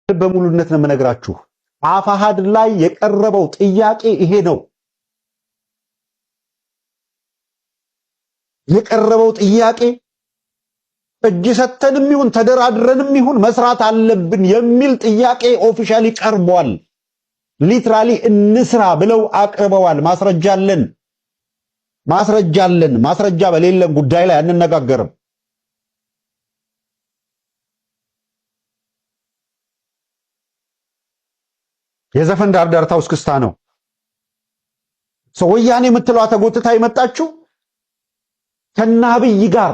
በሙሉነት ነው የምነግራችሁ። አፋሃድ ላይ የቀረበው ጥያቄ ይሄ ነው። የቀረበው ጥያቄ እጅ ሰተንም ይሁን ተደራድረንም ይሁን መስራት አለብን የሚል ጥያቄ ኦፊሻሊ ቀርቧል። ሊትራሊ እንስራ ብለው አቅርበዋል። ማስረጃ አለን። ማስረጃ በሌለን ጉዳይ ላይ አንነጋገርም። የዘፈን ዳርዳርታው እስክስታ ነው። ወያኔ የምትለዋ ተጎትታ የመጣችው ከነ አብይ ጋር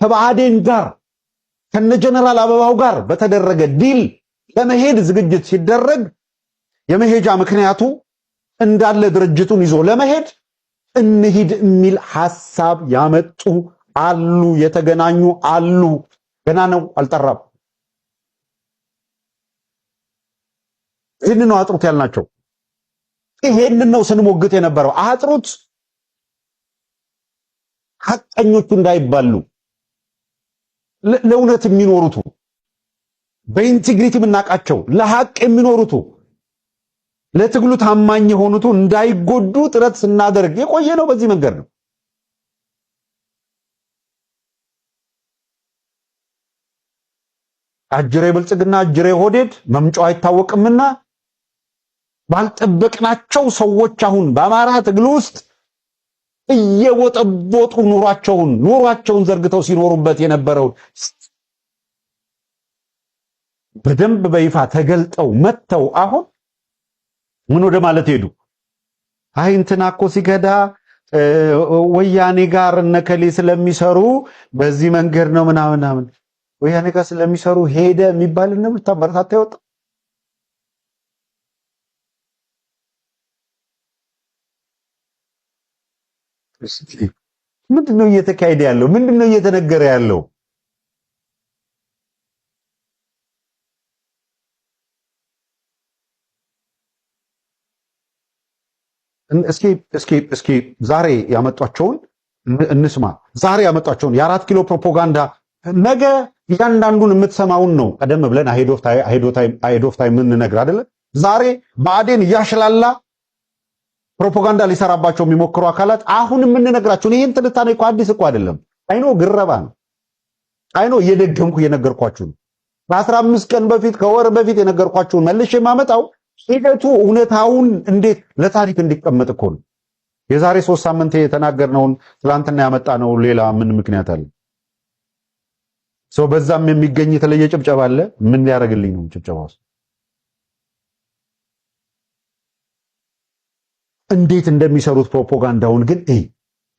ከብአዴን ጋር ከነ ጀነራል አበባው ጋር በተደረገ ዲል ለመሄድ ዝግጅት ሲደረግ የመሄጃ ምክንያቱ እንዳለ ድርጅቱን ይዞ ለመሄድ እንሂድ የሚል ሐሳብ ያመጡ አሉ፣ የተገናኙ አሉ። ገና ነው አልጠራም። ይህንን ነው አጥሩት ያልናቸው። ይሄንን ነው ስንሞግት የነበረው። አጥሩት ሐቀኞቹ እንዳይባሉ ለእውነት የሚኖሩቱ በኢንቲግሪቲ የምናውቃቸው ለሐቅ የሚኖሩቱ ለትግሉ ታማኝ የሆኑቱ እንዳይጎዱ ጥረት ስናደርግ የቆየ ነው። በዚህ መንገድ ነው። አጅሬ ብልጽግና አጅሬ ሆዴድ መምጫው አይታወቅምና ባልጠበቅናቸው ሰዎች አሁን በአማራ ትግል ውስጥ እየወጠቦጡ ኑሯቸውን ዘርግተው ሲኖሩበት የነበረው በደንብ በይፋ ተገልጠው መተው አሁን ምን ወደ ማለት ሄዱ? አይ እንትና እኮ ሲገዳ ወያኔ ጋር እነከሌ ስለሚሰሩ በዚህ መንገድ ነው ምናምን ወያኔ ጋር ስለሚሰሩ ሄደ የሚባል ነው ተመረታታ ይወጣ። ምንድነው እየተካሄደ ያለው? ምንድነው እየተነገረ ያለው? እስኪ ዛሬ ያመጧቸውን እንስማ። ዛሬ ያመጧቸውን የአራት ኪሎ ፕሮፓጋንዳ ነገ እያንዳንዱን የምትሰማውን ነው ቀደም ብለን አሄድ ኦፍ ታይም የምንነግር አይደለ? ዛሬ ብአዴን እያሽላላ ፕሮፓጋንዳ ሊሰራባቸው የሚሞክሩ አካላት አሁን የምንነግራቸውን ይሄን ትንታኔ እኮ አዲስ እኮ አይደለም። አይኖ ግረባ ነው። አይኖ እየደገምኩ እየነገርኳችሁ ነው። በ15 ቀን በፊት ከወር በፊት የነገርኳችሁን መልሼ የማመጣው ሂደቱ እውነታውን እንዴት ለታሪክ እንዲቀመጥ እኮ ነው። የዛሬ 3 ሳምንት የተናገርነውን ትላንትና ያመጣነው ሌላ ምን ምክንያት አለ? በዛም የሚገኝ የተለየ ጭብጨባ አለ። ምን ሊያደርግልኝ ነው ጭብጨባው? እንዴት እንደሚሰሩት ፕሮፓጋንዳውን ግን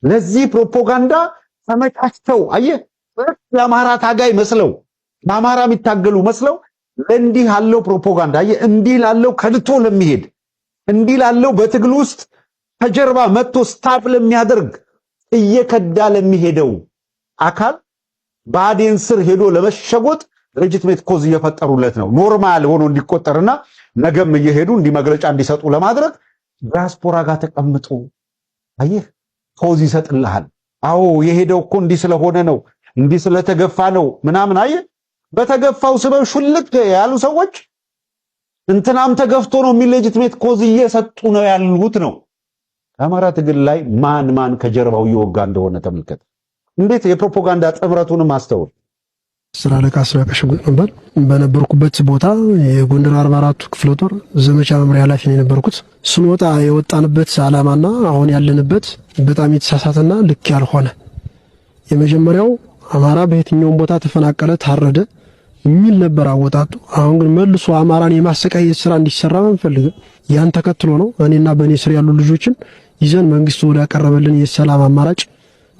ለዚህ ፕሮፓጋንዳ ተመቻችተው አየህ፣ ለአማራ ታጋይ መስለው ለአማራ የሚታገሉ መስለው እንዲህ ያለው ፕሮፓጋንዳ አየህ፣ እንዲህ ላለው ከድቶ ለሚሄድ እንዲህ ላለው በትግል ውስጥ ከጀርባ መጥቶ ስታፕ ለሚያደርግ እየከዳ ለሚሄደው አካል ብአዴን ስር ሄዶ ለመሸጎጥ ሌጂቲሜት ኮዝ እየፈጠሩለት ነው። ኖርማል ሆኖ እንዲቆጠርና ነገም እየሄዱ እንዲመግለጫ እንዲሰጡ ለማድረግ ዲያስፖራ ጋር ተቀምጦ አየህ ኮዝ ይሰጥልሃል። አዎ የሄደው እኮ እንዲህ ስለሆነ ነው፣ እንዲህ ስለተገፋ ነው ምናምን። አየህ በተገፋው ስበብ ሹልክ ያሉ ሰዎች እንትናም ተገፍቶ ነው የሚል ሌጂቲሜት ኮዝ እየሰጡ ነው ያሉት ነው። አማራ ትግል ላይ ማን ከጀርባው እየወጋ እንደሆነ ተመልከት። እንዴት የፕሮፓጋንዳ ጥምረቱንም አስተውል። ስራ ለቃስ ያከሽጉት ነበር። በነበርኩበት ቦታ የጎንደር 44 ክፍለ ጦር ዘመቻ መምሪያ ኃላፊ ነው የነበርኩት። ስንወጣ የወጣንበት ዓላማና አሁን ያለንበት በጣም የተሳሳተና ልክ ያልሆነ የመጀመሪያው አማራ በየትኛውም ቦታ ተፈናቀለ፣ ታረደ የሚል ነበር አወጣጡ። አሁን ግን መልሶ አማራን የማሰቃየት ስራ እንዲሰራ አንፈልግም። ያን ተከትሎ ነው እኔና በእኔ ስር ያሉ ልጆችን ይዘን መንግስቱ ወደ ያቀረበልን የሰላም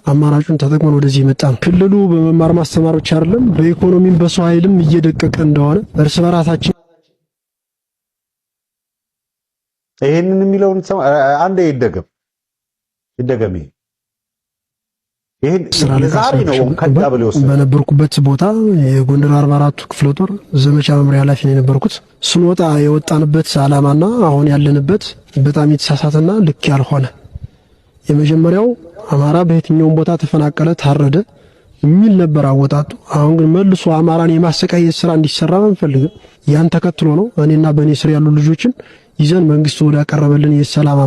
አማራጩን ተጠቅመን ወደዚህ መጣን። ክልሉ በመማር ማስተማር ብቻ አይደለም በኢኮኖሚም በሰው ኃይልም እየደቀቀ እንደሆነ እርስ በራሳችን ይሄንን የሚለውን አንዴ ይደገም ይሄን ዛሬ ነው ከዳብለው በነበርኩበት ቦታ የጎንደር 44 ክፍለ ጦር ዘመቻ መምሪያ ኃላፊ ነው የነበርኩት። ስንወጣ የወጣንበት ዓላማና አሁን ያለንበት በጣም የተሳሳተና ልክ ያልሆነ የመጀመሪያው አማራ በየትኛውም ቦታ ተፈናቀለ፣ ታረደ የሚል ነበር አወጣጡ። አሁን ግን መልሶ አማራን የማሰቃየት ስራ እንዲሰራ አንፈልግም። ያን ተከትሎ ነው እኔና በእኔ ስር ያሉ ልጆችን ይዘን መንግስቱ ወደ ያቀረበልን የሰላም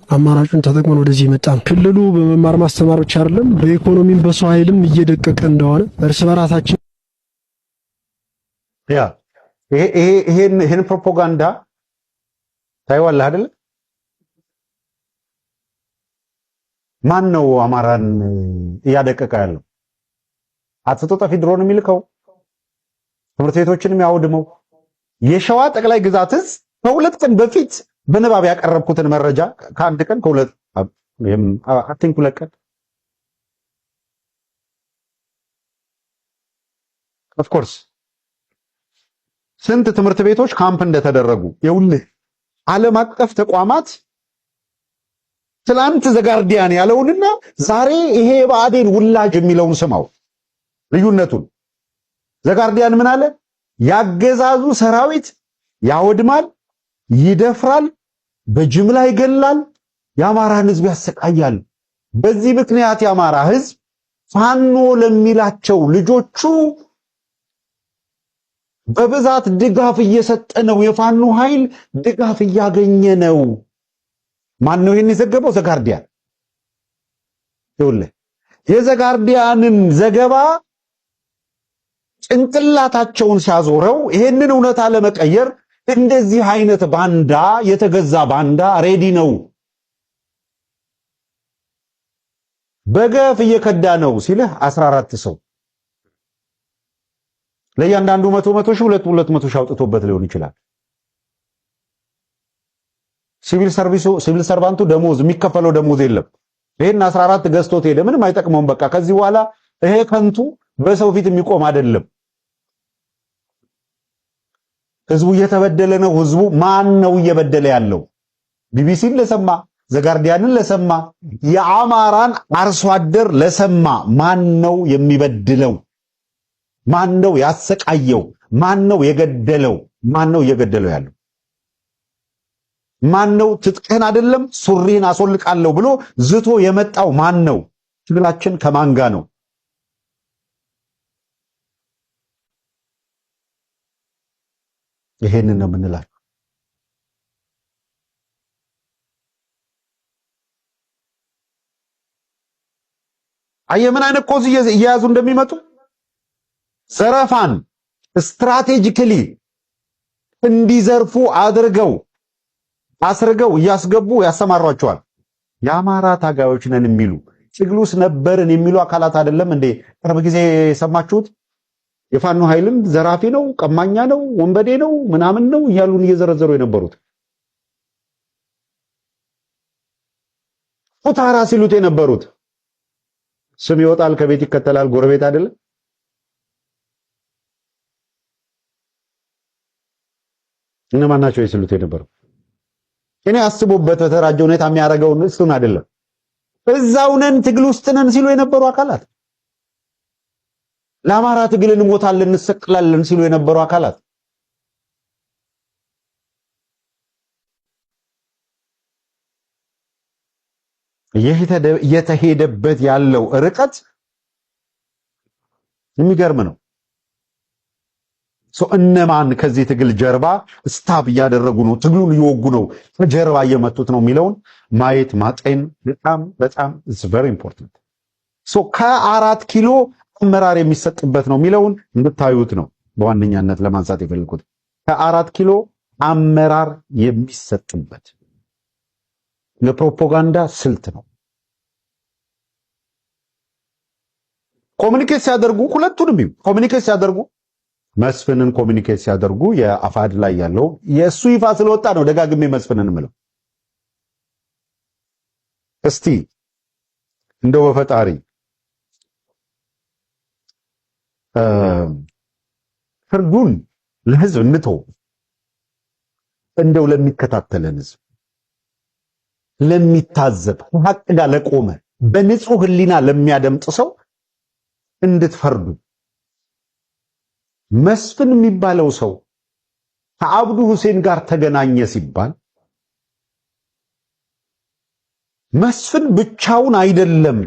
አማራጩን ተጠቅመን ወደዚህ መጣ ነው። ክልሉ በመማር ማስተማር ብቻ አይደለም በኢኮኖሚም በሰው ኃይልም እየደቀቀ እንደሆነ እርስ በራሳችን ይሄን ፕሮፓጋንዳ ታይዋለህ አይደል? ማን ነው አማራን እያደቀቀ ያለው? አጥፍቶ ጠፊ ድሮን የሚልከው ትምህርት ቤቶችንም ያወድመው። የሸዋ ጠቅላይ ግዛትስ ከሁለት ቀን በፊት በንባብ ያቀረብኩትን መረጃ ከአንድ ቀን ከሁለት ሁለት ቀን ኦፍ ኮርስ ስንት ትምህርት ቤቶች ካምፕ እንደተደረጉ ይኸውልህ። ዓለም አቀፍ ተቋማት ትላንት ዘጋርዲያን ያለውንና ዛሬ ይሄ ብአዴን ውላጅ የሚለውን ስማው ልዩነቱን። ዘጋርዲያን ምን አለ? ያገዛዙ ሰራዊት ያወድማል፣ ይደፍራል፣ በጅምላ ይገላል፣ የአማራን ህዝብ ያሰቃያል። በዚህ ምክንያት የአማራ ህዝብ ፋኖ ለሚላቸው ልጆቹ በብዛት ድጋፍ እየሰጠ ነው። የፋኖ ኃይል ድጋፍ እያገኘ ነው። ማን ነው ይሄን የዘገበው? ዘጋርዲያን። ይኸውልህ የዘጋርዲያንን ዘገባ ጭንቅላታቸውን ሲያዞረው ይሄንን እውነታ ለመቀየር እንደዚህ አይነት ባንዳ የተገዛ ባንዳ ሬዲ ነው። በገፍ እየከዳ ነው ሲልህ 14 ሰው ለእያንዳንዱ 100 ሺህ 200 ሺህ አውጥቶበት ሊሆን ይችላል። ሲቪል ሰርቫንቱ ደሞዝ የሚከፈለው ደሞዝ የለም። ይሄን 14 ገዝቶት ሄደ። ምንም አይጠቅመውም። በቃ ከዚህ በኋላ ይሄ ከንቱ በሰው ፊት የሚቆም አይደለም። ህዝቡ እየተበደለ ነው። ህዝቡ ማን ነው እየበደለ ያለው? ቢቢሲን ለሰማ፣ ዘጋርዲያንን ለሰማ፣ የአማራን አርሶ አደር ለሰማ ማን ነው የሚበድለው? ማን ነው ያሰቃየው? ማን ነው የገደለው? ማን ነው እየገደለው ያለው? ማን ነው ትጥቅህን አይደለም ሱሪህን አስወልቃለሁ ብሎ ዝቶ የመጣው ማን ነው? ትግላችን ከማን ጋር ነው? ይሄንን ነው የምንላቸው። አየህ ምን አይነት ኮዝ እየያዙ እንደሚመጡ። ዘረፋን ስትራቴጂካሊ እንዲዘርፉ አስርገው እያስገቡ ያሰማሯቸዋል። የአማራ ታጋዮች ነን የሚሉ ትግሉስ ነበርን የሚሉ አካላት አይደለም እንዴ? ቅርብ ጊዜ የሰማችሁት የፋኖ ኃይልም ዘራፊ ነው፣ ቀማኛ ነው፣ ወንበዴ ነው፣ ምናምን ነው እያሉን እየዘረዘሩ የነበሩት ፉታራ ሲሉት የነበሩት ስም ይወጣል ከቤት ይከተላል ጎረቤት አይደለም። እነማን ናቸው ይስሉት የነበረው? እኔ አስቦበት በተራጀ ሁኔታ የሚያደርገውን እሱን አይደለም። እዛው ነን ትግል ውስጥ ነን ሲሉ የነበሩ አካላት፣ ለአማራ ትግል እንሞታለን እንሰቅላለን ሲሉ የነበሩ አካላት እየተሄደበት ያለው ርቀት የሚገርም ነው። እነማን ከዚህ ትግል ጀርባ ስታብ እያደረጉ ነው፣ ትግሉን እየወጉ ነው፣ ከጀርባ እየመቱት ነው የሚለውን ማየት ማጤን በጣም is very important። ከ4 ኪሎ አመራር የሚሰጥበት ነው የሚለውን እንድታዩት ነው በዋነኛነት ለማንሳት የፈለኩት። ከ4 ኪሎ አመራር የሚሰጥበት ለፕሮፓጋንዳ ስልት ነው። ኮሙኒኬት ሲያደርጉ ሁለቱንም ኮሙኒኬት ሲያደርጉ መስፍንን ኮሙኒኬት ሲያደርጉ የአፋድ ላይ ያለው የእሱ ይፋ ስለወጣ ነው ደጋግሜ መስፍንን ምለው። እስቲ እንደው በፈጣሪ ፍርዱን ለህዝብ እንተው። እንደው ለሚከታተለን ህዝብ ለሚታዘብ ሀቅ ጋር ለቆመ በንጹህ ህሊና ለሚያደምጥ ሰው እንድትፈርዱ። መስፍን የሚባለው ሰው ከአብዱ ሁሴን ጋር ተገናኘ ሲባል መስፍን ብቻውን አይደለም።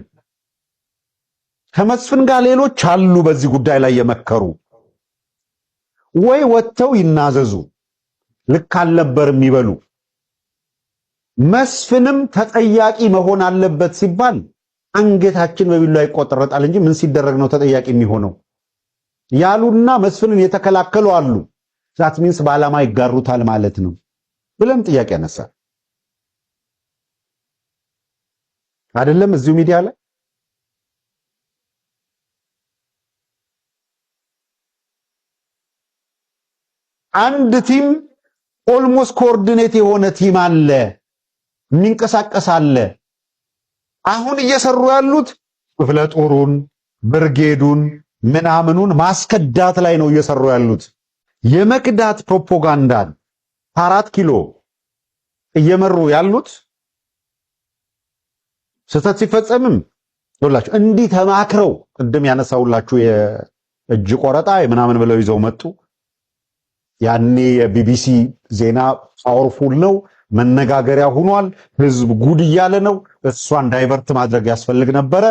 ከመስፍን ጋር ሌሎች አሉ በዚህ ጉዳይ ላይ የመከሩ ወይ ወጥተው ይናዘዙ ልክ አልነበርም ይበሉ። መስፍንም ተጠያቂ መሆን አለበት ሲባል አንገታችን በቢላዋ ይቆጠረጣል እንጂ ምን ሲደረግ ነው ተጠያቂ የሚሆነው ያሉና መስፍንን የተከላከሉ አሉ። ዛት ሚንስ በዓላማ ይጋሩታል ማለት ነው ብለን ጥያቄ ያነሳ አይደለም እዚሁ ሚዲያ ላይ አንድ ቲም ኦልሞስት ኮኦርዲኔት የሆነ ቲም አለ የሚንቀሳቀስ አለ። አሁን እየሰሩ ያሉት ክፍለ ጦሩን ብርጌዱን ምናምኑን ማስከዳት ላይ ነው እየሰሩ ያሉት። የመክዳት ፕሮፓጋንዳን 4 ኪሎ እየመሩ ያሉት ስህተት ሲፈጸምም ይኸውላችሁ እንዲህ ተማክረው ቅድም ያነሳውላችሁ የእጅ ቆረጣ ምናምን ብለው ይዘው መጡ። ያኔ የቢቢሲ ዜና ፓወርፉል ነው፣ መነጋገሪያ ሆኗል፣ ህዝብ ጉድ እያለ ነው። እሷን ዳይቨርት ማድረግ ያስፈልግ ነበረ።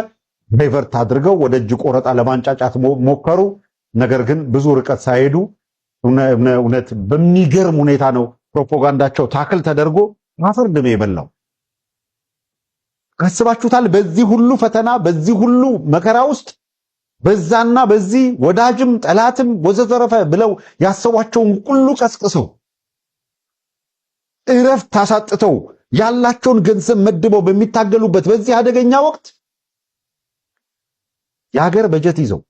ዳይቨርት አድርገው ወደ እጅ ቆረጣ ለማንጫጫት ሞከሩ። ነገር ግን ብዙ ርቀት ሳይሄዱ እውነት በሚገርም ሁኔታ ነው ፕሮፓጋንዳቸው ታክል ተደርጎ አፈር ድሜ የበላው። አስባችሁታል? በዚህ ሁሉ ፈተና በዚህ ሁሉ መከራ ውስጥ በዛና በዚህ ወዳጅም ጠላትም ወዘተረፈ ብለው ያሰቧቸውን ሁሉ ቀስቅሰው እረፍት ታሳጥተው ያላቸውን ገንዘብ መድበው በሚታገሉበት በዚህ አደገኛ ወቅት የሀገር በጀት ይዘው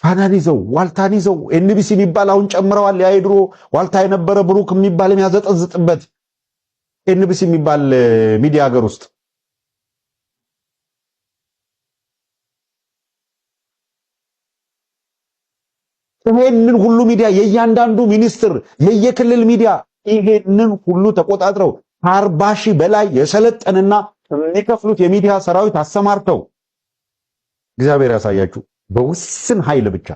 ፋናን ይዘው ዋልታን ይዘው ኤንቢሲ የሚባል አሁን ጨምረዋል። ያ ድሮ ዋልታ የነበረ ብሩክ የሚባል የሚያዘጠዝጥበት ኤንቢሲ የሚባል ሚዲያ ሀገር ውስጥ ይሄንን ሁሉ ሚዲያ የእያንዳንዱ ሚኒስትር የየክልል ሚዲያ ይሄንን ሁሉ ተቆጣጥረው 40 ሺህ በላይ የሰለጠንና የሚከፍሉት የሚዲያ ሰራዊት አሰማርተው እግዚአብሔር ያሳያችሁ በውስን ኃይል ብቻ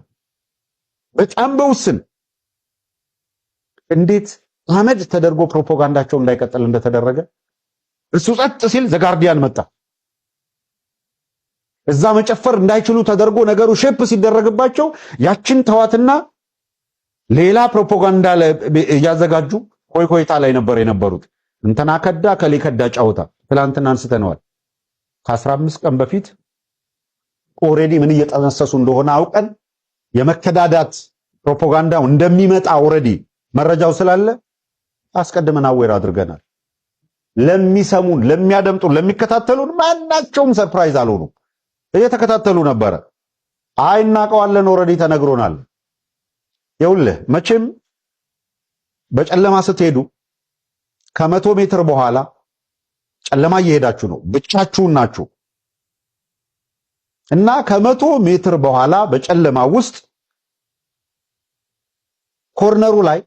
በጣም በውስን እንዴት አመድ ተደርጎ ፕሮፓጋንዳቸው እንዳይቀጥል እንደተደረገ እሱ ጸጥ ሲል ዘጋርዲያን መጣ። እዛ መጨፈር እንዳይችሉ ተደርጎ ነገሩ ሼፕ ሲደረግባቸው ያችን ተዋትና ሌላ ፕሮፓጋንዳ ያዘጋጁ ኮይታ ላይ ነበር የነበሩት። እንተና ከዳ ከሊከዳ ጫውታ ትላንትና አንስተነዋል። ከ15 ቀን በፊት ኦሬዲ ምን እየጠነሰሱ እንደሆነ አውቀን የመከዳዳት ፕሮፓጋንዳው እንደሚመጣ ኦሬዲ መረጃው ስላለ አስቀድመን አዌር አድርገናል። ለሚሰሙን ለሚያደምጡን ለሚከታተሉን ማናቸውም ሰርፕራይዝ አልሆኑ እየተከታተሉ ነበረ። አይናቀዋለን ኦሬዲ ተነግሮናል። ይኸውልህ መቼም በጨለማ ስትሄዱ ከ100 ሜትር በኋላ ጨለማ እየሄዳችሁ ነው፣ ብቻችሁን ናችሁ እና ከ100 ሜትር በኋላ በጨለማ ውስጥ ኮርነሩ ላይ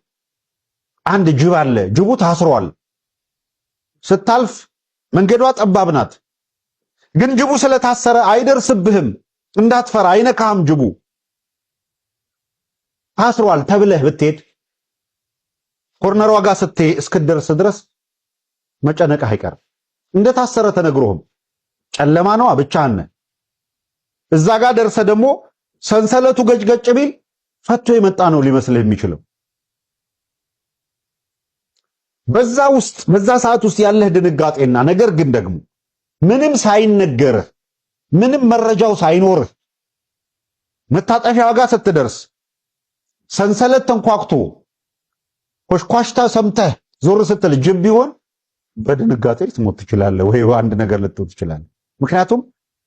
አንድ ጅብ አለ። ጅቡ ታስሯል። ስታልፍ መንገዷ ጠባብ ናት። ግን ጅቡ ስለታሰረ አይደርስብህም፣ እንዳትፈራ፣ አይነካህም። ጅቡ ታስሯል ተብለህ ብትሄድ ኮርነሯ ጋር እስክትደርስ ድረስ መጨነቅህ አይቀርም። እንደታሰረ ተነግሮህም ጨለማ ነው ብቻህን። እዛ ጋር ደርሰህ ደግሞ ሰንሰለቱ ገጭገጭ ቢል ፈቶ የመጣ ነው ሊመስልህ የሚችለው። በዛ ሰዓት ውስጥ ያለህ ድንጋጤና ነገር ግን ደግሞ ምንም ሳይነገርህ ምንም መረጃው ሳይኖርህ መታጠፊያው ጋር ስትደርስ ሰንሰለት ተንኳክቶ ኮሽኳሽታ ሰምተህ ዞር ስትል ጅብ ቢሆን በድንጋጤ ልትሞት ትችላለህ፣ ወይ አንድ ነገር ልትሞት ትችላለህ። ምክንያቱም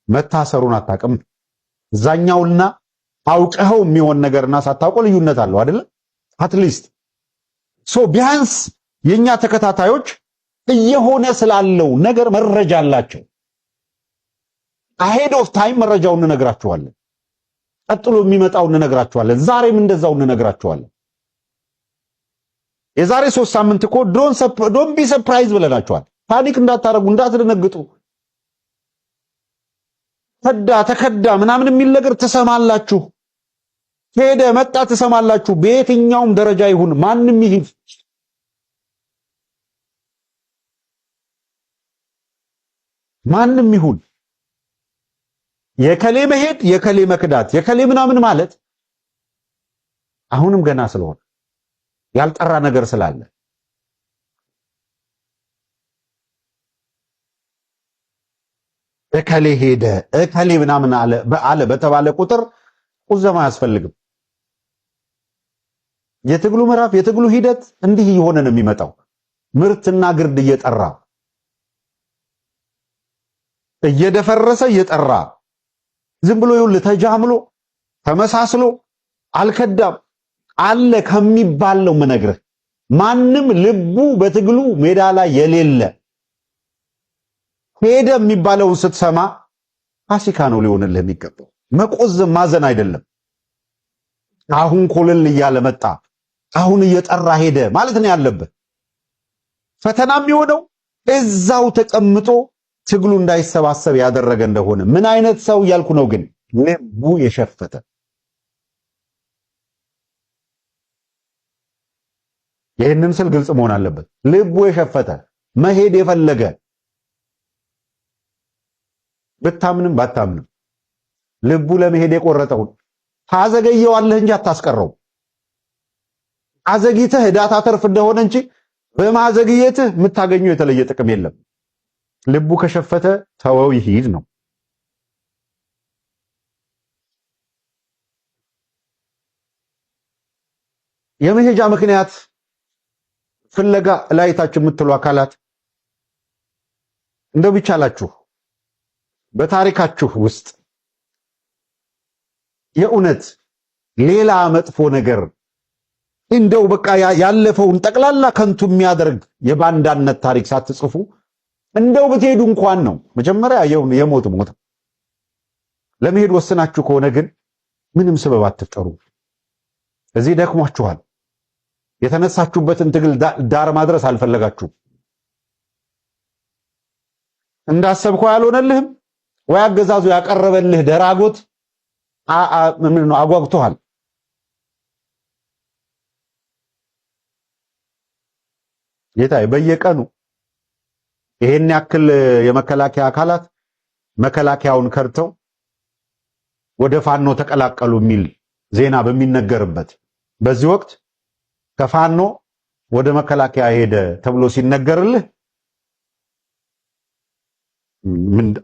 መታሰሩን አታውቅም። እዛኛውና አውቀኸው የሚሆን ነገርና ሳታውቀው ልዩነት አለው አይደል? አትሊስት ቢያንስ የኛ ተከታታዮች እየሆነ ስላለው ነገር መረጃ አላቸው። አሄድ ኦፍ ታይም መረጃውን እንነግራችኋለን። ቀጥሎ የሚመጣው እንነግራችኋለን። ዛሬም እንደዛው እንነግራችኋለን። የዛሬ 3 ሳምንት እኮ ዶንት ቢ ሰርፕራይዝ ብለናችኋል። ፓኒክ እንዳታረጉ፣ እንዳትደነግጡ። ተከዳ ምናምን የሚል ነገር ትሰማላችሁ። ሄደ መጣ ትሰማላችሁ። በየትኛውም ደረጃ ይሁን ማንም ይሂድ ማንም ይሁን የከሌ መሄድ የከሌ መክዳት የከሌ ምናምን ማለት አሁንም ገና ስለሆነ ያልጠራ ነገር ስላለ እከሌ ሄደ እከሌ ምናምን አለ በተባለ ቁጥር ቁዘማ አያስፈልግም። የትግሉ ምዕራፍ የትግሉ ሂደት እንዲህ እየሆነ ነው የሚመጣው። ምርትና ግርድ እየጠራ እየደፈረሰ እየጠራ ዝም ብሎ ይኸውልህ ተጃምሎ ተመሳስሎ አልከዳም አለ ከሚባል ነው የምነግርህ። ማንም ልቡ በትግሉ ሜዳ ላይ የሌለ ሄደ የሚባለው ስትሰማ ፋሲካ ነው ሊሆንልህ የሚገባው። መቆዘም ማዘን አይደለም። አሁን ኮለል እያለ መጣ፣ አሁን እየጠራ ሄደ ማለት ነው ያለበት። ፈተና የሚሆነው እዛው ተቀምጦ ትግሉ እንዳይሰባሰብ ያደረገ እንደሆነ ምን አይነት ሰው እያልኩ ነው ግን ልቡ የሸፈተ ይህንን ስል ግልጽ መሆን አለበት። ልቡ የሸፈተ መሄድ የፈለገ ብታምንም ባታምንም ልቡ ለመሄድ የቆረጠውን ታዘገየዋለህ እንጂ አታስቀረው። አዘግይተህ ዳታ ተርፍ እንደሆነ እንጂ በማዘግየትህ የምታገኘው የተለየ ጥቅም የለም። ልቡ ከሸፈተ ተወው ይሂድ ነው። የመሄጃ ምክንያት ፍለጋ ላይታችሁ የምትሉ አካላት እንደው ቢቻላችሁ በታሪካችሁ ውስጥ የእውነት ሌላ መጥፎ ነገር እንደው በቃ ያለፈውን ጠቅላላ ከንቱ የሚያደርግ የባንዳነት ታሪክ ሳትጽፉ እንደው ብትሄዱ እንኳን ነው። መጀመሪያ የሞት ሞት ለመሄድ ወስናችሁ ከሆነ ግን ምንም ስበብ አትፍጠሩ። እዚህ ደክሟችኋል። የተነሳችሁበትን ትግል ዳር ማድረስ አልፈለጋችሁም። እንዳሰብከው ያልሆነልህም ወይ አገዛዙ ያቀረበልህ ደራጎት አጓግቶሃል። ጌታዬ በየቀኑ ይሄን ያክል የመከላከያ አካላት መከላከያውን ከርተው ወደ ፋኖ ተቀላቀሉ የሚል ዜና በሚነገርበት በዚህ ወቅት ከፋኖ ወደ መከላከያ ሄደ ተብሎ ሲነገርልህ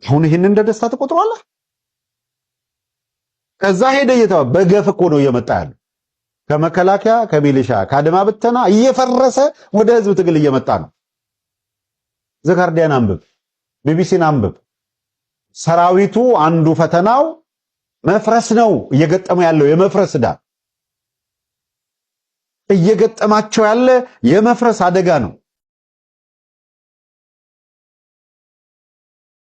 አሁን ይሄን እንደ ደስታ ተቆጥሯለህ? ከዛ ሄደ እየተባለ በገፍ እኮ ነው እየመጣ ያለው። ከመከላከያ ከሚሊሻ ከአድማ ብተና እየፈረሰ ወደ ህዝብ ትግል እየመጣ ነው። ዘጋርዲያን አንብብ፣ ቢቢሲን አንብብ። ሰራዊቱ አንዱ ፈተናው መፍረስ ነው እየገጠመ ያለው የመፍረስ ዕዳ እየገጠማቸው ያለ የመፍረስ አደጋ ነው።